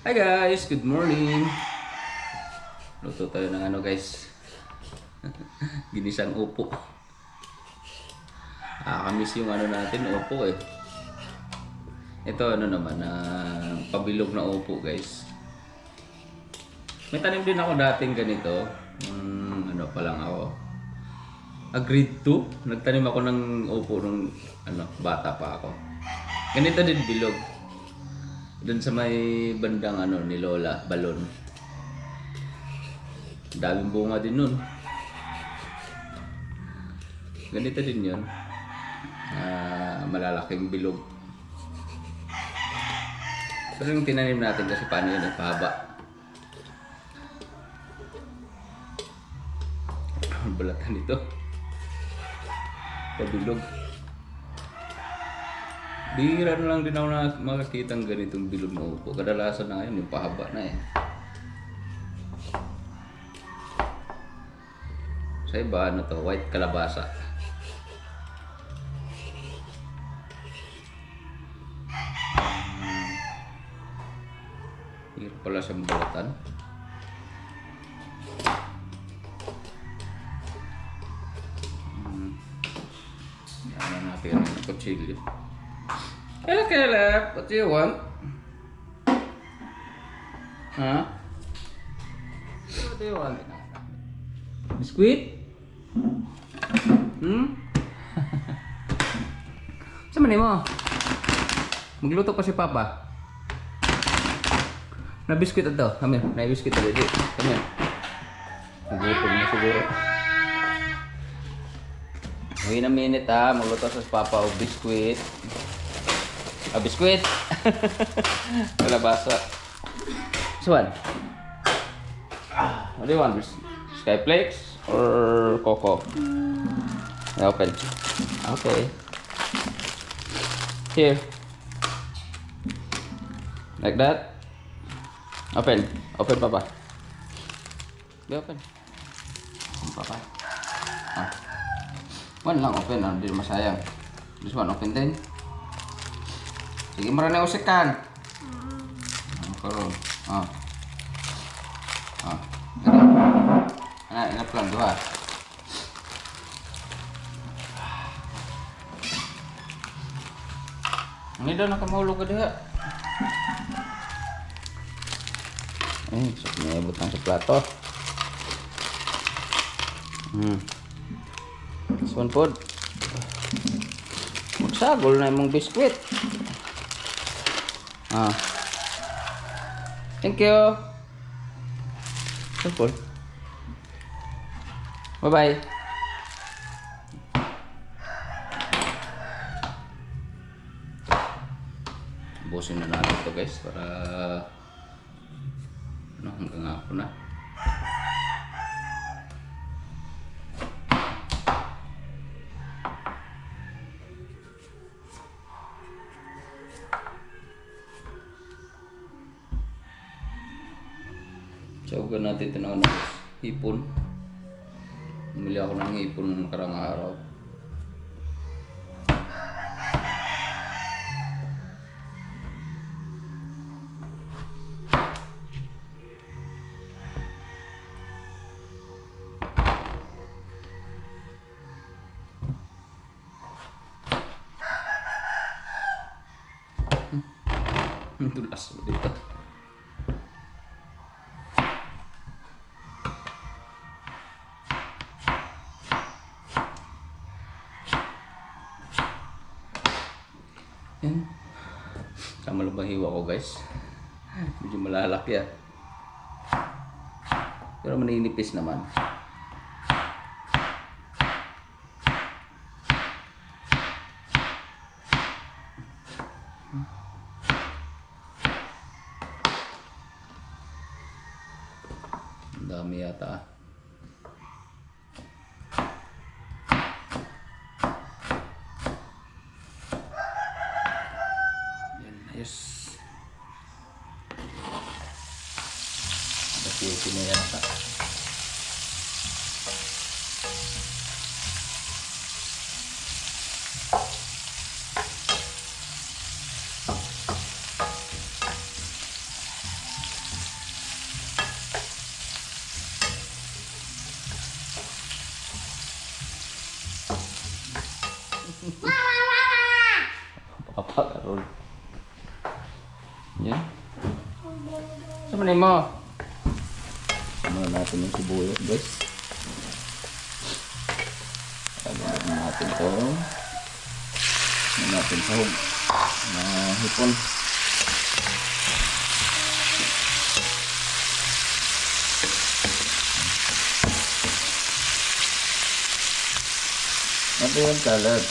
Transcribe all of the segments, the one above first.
Hi guys, good morning. Luto tayo ng ano guys. Ginisang upo. Kamiss yung ano natin, upo eh. Ito ano naman, pabilog na upo guys. May tanim din ako dating ganito. Ano pa lang ako. Grade 2, nagtanim ako ng upo nung bata pa ako. Ganito din bilog. Doon sa may bandang ni Lola, Balon. Daming bunga din nun. Ganito din yun. Malalaking bilog. Pero yung tinanim natin kasi paano yun, pahaba. Balatan ito. Pabilog. Bihira na lang din ako na makakita ng ganitong bilog na upo. Kadalasan na ngayon, yung pahaba na eh. Sa iba, white kalabasa. Hirap pala siyang balatan. Yan natin ang kutsilyo. Hello, Caleb. What do you want? Huh? What do you want? Biskuit? Sama ni mo? Magluto pa si Papa. Na biskuit ito. Kami, na biskuit ito. Kami. Nagutom na siguro. Wait a minute magluto sa Papa o biskuit. Biskuit. Kalabasa. This one. What do you want? Skyflakes or Coco? Open. Okay. Here. Like that. Open. Open, Papa. Be open. Papa. One lang open. Hindi masayang. This one open din. Sige, marami usikan. Karon. Inap lang dua. Ini daw nakamahulog ka diha. Sok niya butang sa plato. This one food. Magsagol na imong biskwit. Thank you. Simple. Bye-bye. Busin na natin ito guys para hanggang hapon na. Sawagan natin ito na hipon. Bumili ako ng hipon ng karang araw. Tulas mo dito. Yan. Sama lang hiwa ko guys. Medyo malalaki yan. Pero maninipis naman. Ang dami yata. Yes. Kasi pinayata. Papa Karol. Yan. Sama na mo. Sama natin yung sibuyas, guys. Lagyan natin ito. Lagyan natin sahog na hipon. Ano yung salad?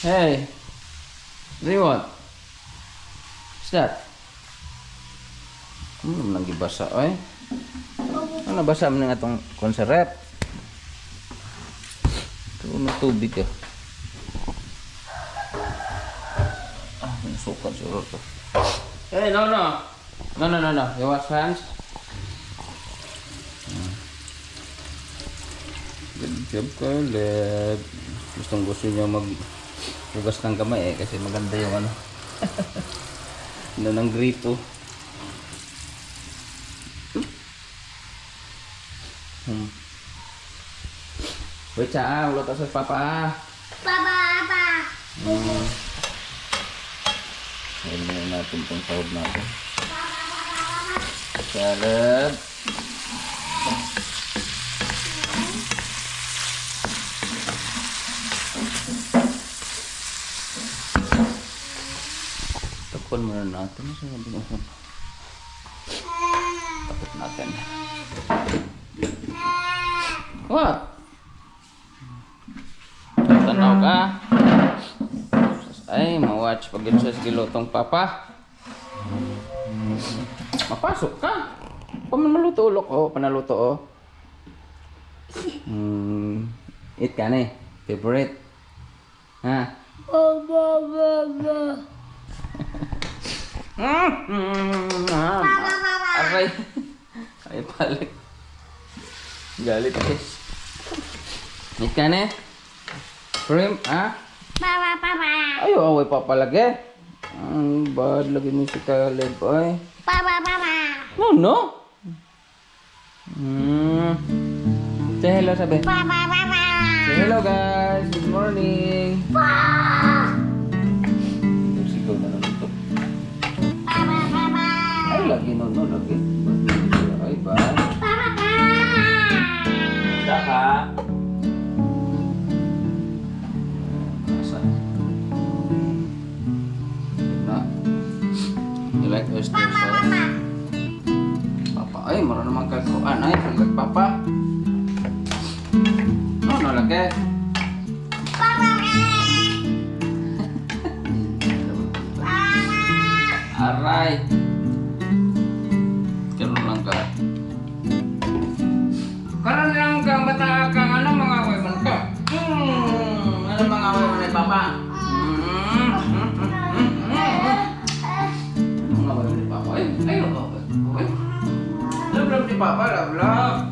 Hey! What do you want? What's that? Nagibasa, oy. Ano basa mo na nga itong konserep? Ito na tubig eh. Sukat siguro to. Hey, no. You wash hands? Good job, Caleb. Gusto niya maghugas ng kamay eh, kasi maganda yung ano. Ano ng gripo. Wait siya, ulo to sa papa. Papa. Ayan na natin itong sahod natin. Salad. Takpan muna natin. Takpan natin. What? Tanaw ka? Ay, ma-watch pag ito sa gilotong papa. Mapasok ka. Pamaluto ulok oh, panaluto oh. Eat ka na eh. Favorite. Ha? Aray. Ay palik. Galit guys. Eat ka na eh. Shrimp, ha? Papa. Ayaw, away papalagi. Ang bad lagi mo si Caleb, ay. Papa. No. Say hello, sabi. Papa. Say hello, guys. Good morning. Sigaw na lang ito. Papa. Ay, lagi, no, lagi. Ay, ba? Papa. Saka. You like oyster sauce? Papa, ay, marunong naman kagkuhan. Ay, salag papa. No, lagi. Aray. Karoon lang ka. Karoon lang ka, bata kang ano mga away man ka? Ano mga away man ay papa? Love ni Papa, love.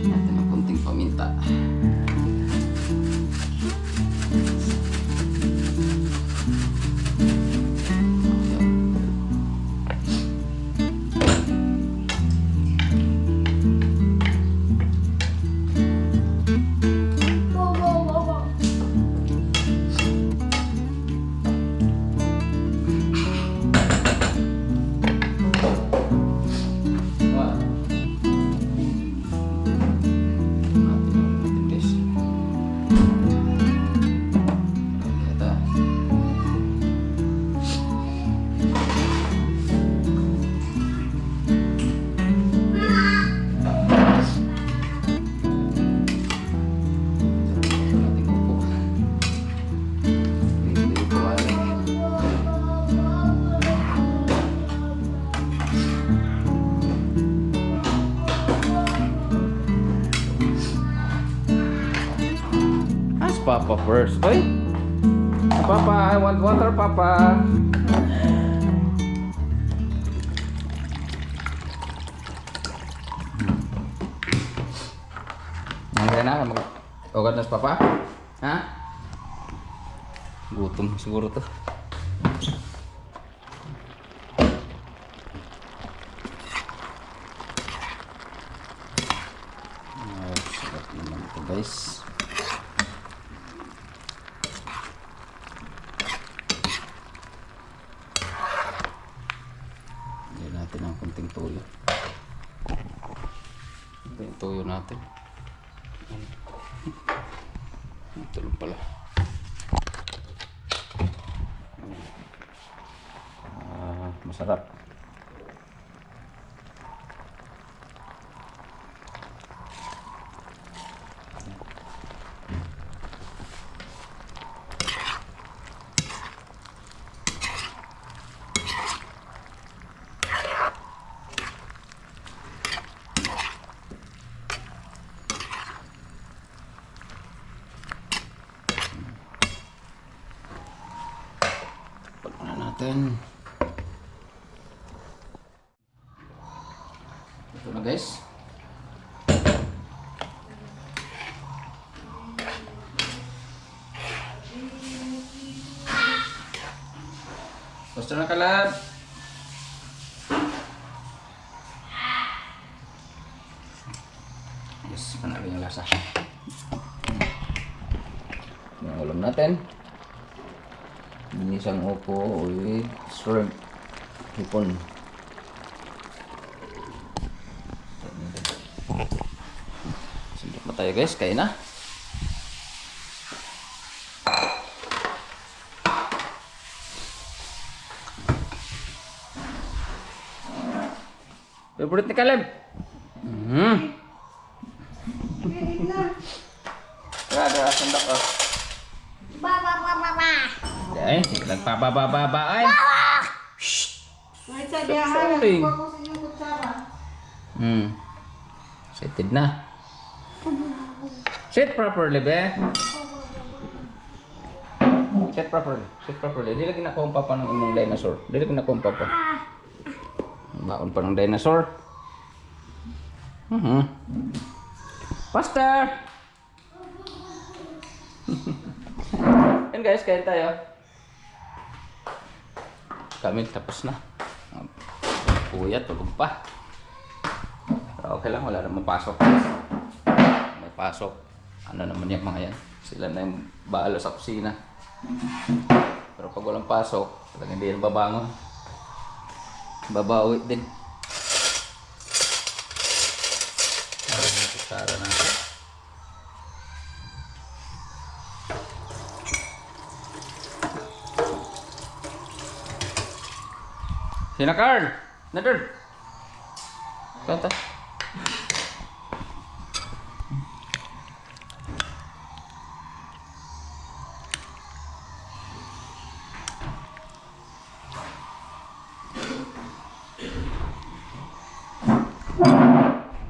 Natin ang kunting paminta. Papa first. Oy! Papa, I want water, Papa. Nandiyan na, mag-ugat na si Papa? Ha? Gutom siguro to. guys. Lagyan natin ang kunting tuyo. Ito yung tuyo natin. Ito lang pala. Masarap. Pagkunan natin. Ito na guys. Gusto na kalab. Yes, panalo yung lasa. Yung ulam natin. Ginisang upo with shrimp. Hipon. Sundok na tayo guys, kain na. Favorite ni Caleb? Ada sendok oh. Ay, nagpababa ay. Sorry. Seated na. Sit properly, be. Sit properly. Sit properly. Dili lagi nakuha pa ng imong dinosaur. Dili lagi nakuha pa. Baon pa ng dinosaur. Faster! Yan guys, kain tayo. Kami tapos na. Kuya, tulog pa. Pero okay lang, wala namang pasok. May pasok. Ano naman yung mga yan? Sila na yung baalo sa kusina. Pero pag walang pasok, talagang hindi yan babangon. Babawi din. Kutsara natin. Sina Carl! Nadun! Kanta.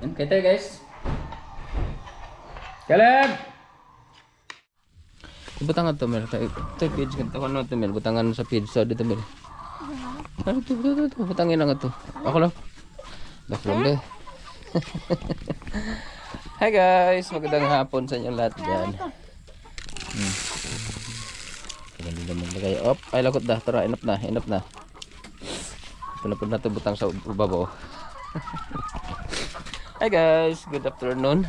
Yan, kaya tayo guys. Caleb! Butangan to, Mel. Ito yung page. Ano ito, Mel? Butangan sa page. So, dito, Mel. Ano ito? Butangin lang ito. Ako lang. Baklong deh. Hi guys! Magandang hapon sa inyo lahat dyan. Ganun lang maglagay. Op! Ay, lakot dah. Tara, enough na. Enough na. Ito na po natin butang sa babaw. Hi guys! Good afternoon.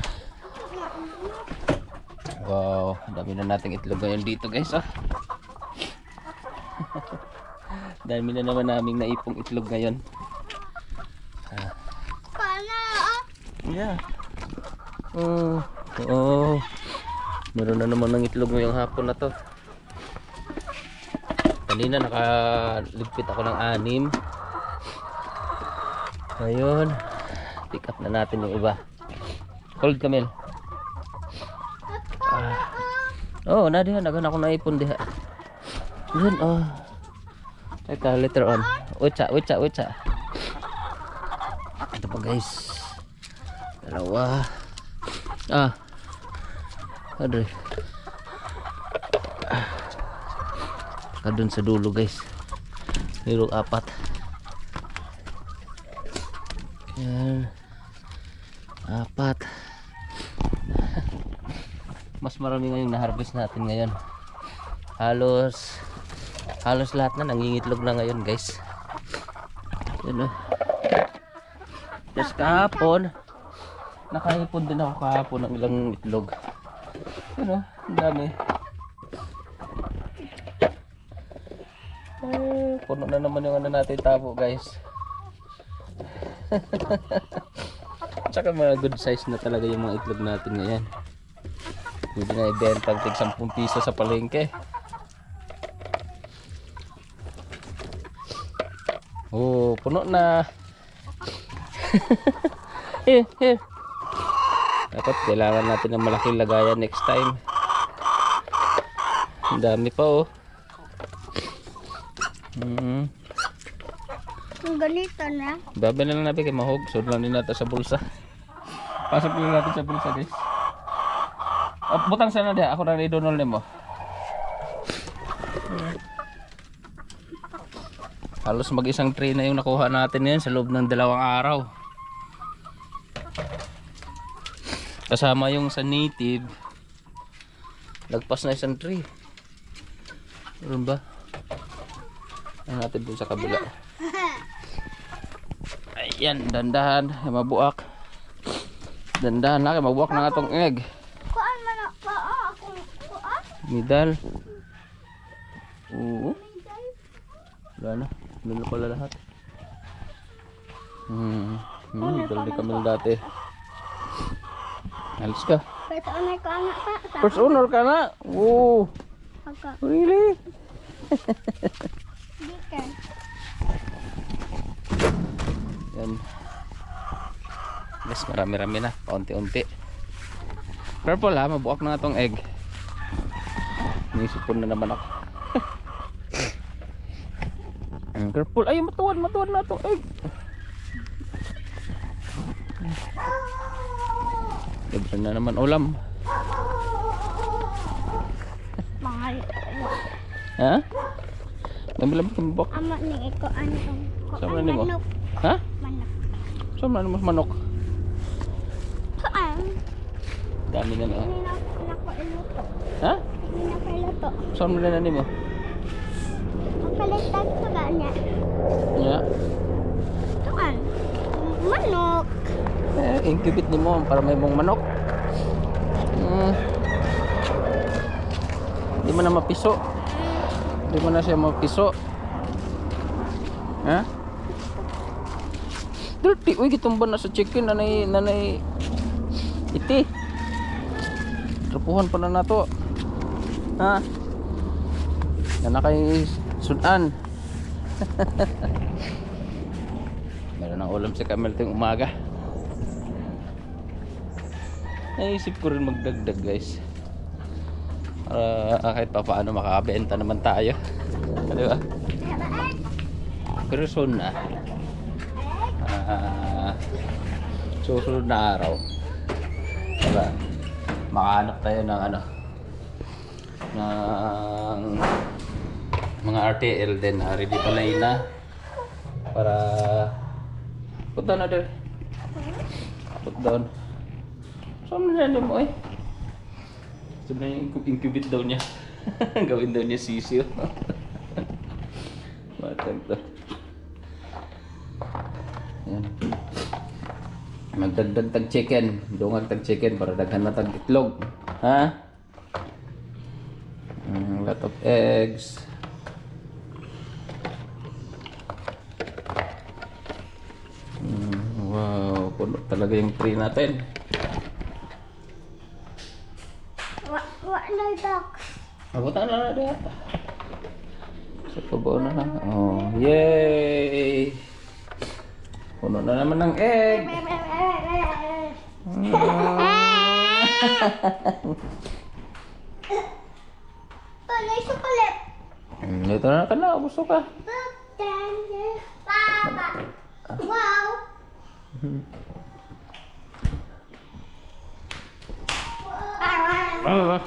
Wow! Dami na nating itlog ngayon dito guys. Oh. Dami na naman naming naipong itlog ngayon. Yeah. Oh. Meron na naman ng itlog ngayong hapon na to. Kanina nakaligpit ako ng 6. Ngayon, pick up na natin yung iba. Hold Camel. Oh, na diha nagan ako naipon diha. Yun oh. Teka, later on. Ucha. Ito pa guys. Dalawa. Adre. Kadun sa dulo guys. Pero 4. Yan. 4. Mas marami ngayong na-harvest natin ngayon. Halos lahat na nangingitlog na ngayon guys. Yun oh. Just kahapon nakaipon din ako kahapon ng ilang itlog. Ano? Ang dami. Puno na naman yung ano natin tabo, guys. Tsaka mga good size na talaga yung mga itlog natin ngayon. Pwede na ibenta tig 10 piso sa palengke. Oh, puno na. Here. Dapat kailangan natin ng malaking lagayan next time. Ang dami pa oh. Ang ganito na. Babi na lang natin kay mahog. Sud lang din natin sa bulsa. Pasok lang natin sa bulsa, guys. Butang sana dia. Ako na idonol nimo. Halos mag-isang tray na yung nakuha natin ngayon sa loob ng 2 araw. Kasama yung sa native. Lagpas na isang tray. Meron ba? Ano natin dun sa kabila. Ayan, dandahan. Mabuak. Dandahan na. Mabuak na nga itong egg. Kuan man ako. Kuan. Midal. Oo. Wala na. Wala pala lahat. Midal ni Camille dati. Alis ka. First owner ko anak pa. First owner ka na. Oo. Ako. Really? Dito. Yan. Yes, marami-rami na. Paunti-unti. Purple ha. Mabuak na nga itong egg. Nisipon na naman ako. Purple. Ay, matuwan na itong egg. Libre na naman ulam. Mahal. Ha? Lambi-lambi ka mabok. Ama ni iko ano. Sama na mo? Manok. Ha? Manok. Sama na mo manok. Kuan. Dami na na. Hindi na ko iluto. Ha? Hindi na ko iluto. Sama na ni mo. Palitan ko ganya. Ya. Kuan. Manok. Incubate ni mo para may mong manok. Hindi mo na mapiso. Hindi mo na siya mapiso. Ha? Dirty. Uy, gitumban na sa chicken. Nanay iti. Trapuhan pa na nato. Ha? Yan na kay sudan. Meron ng ulam si Camille ting umaga. Naisip ko rin magdagdag, guys. Kahit pa paano makakabenta naman tayo. Di ba? Pero soon na. Susunod na araw. Diba? Makahanap tayo ng ano. Ng mga RTL din. Ready pala na. Para put down na there. Put down. Saan na rin mo eh? Saan na yung incubate daw niya? Gawin daw niya sisyo. Matag to. Yan. Magdagdag tag chicken. Dungag tag chicken para daghan na tag itlog. Ha? Lot of eggs. Wow, puno talaga yung tray natin. Wa na dok. Abutan na na dito. Sa tubo na lang. Oh, yay! Puno na naman ng egg. Palay sukulit. Ito na ka na. Gusto ka. Papa. Wow. Oh.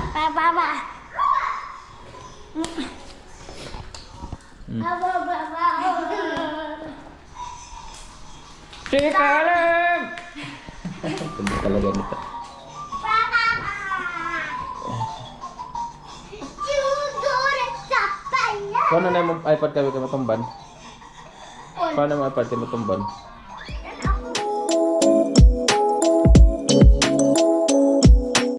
Papa. Chicken! Ganda talaga nito. Paano na yung iPad kami matumban? Paano yung iPad kami matumban?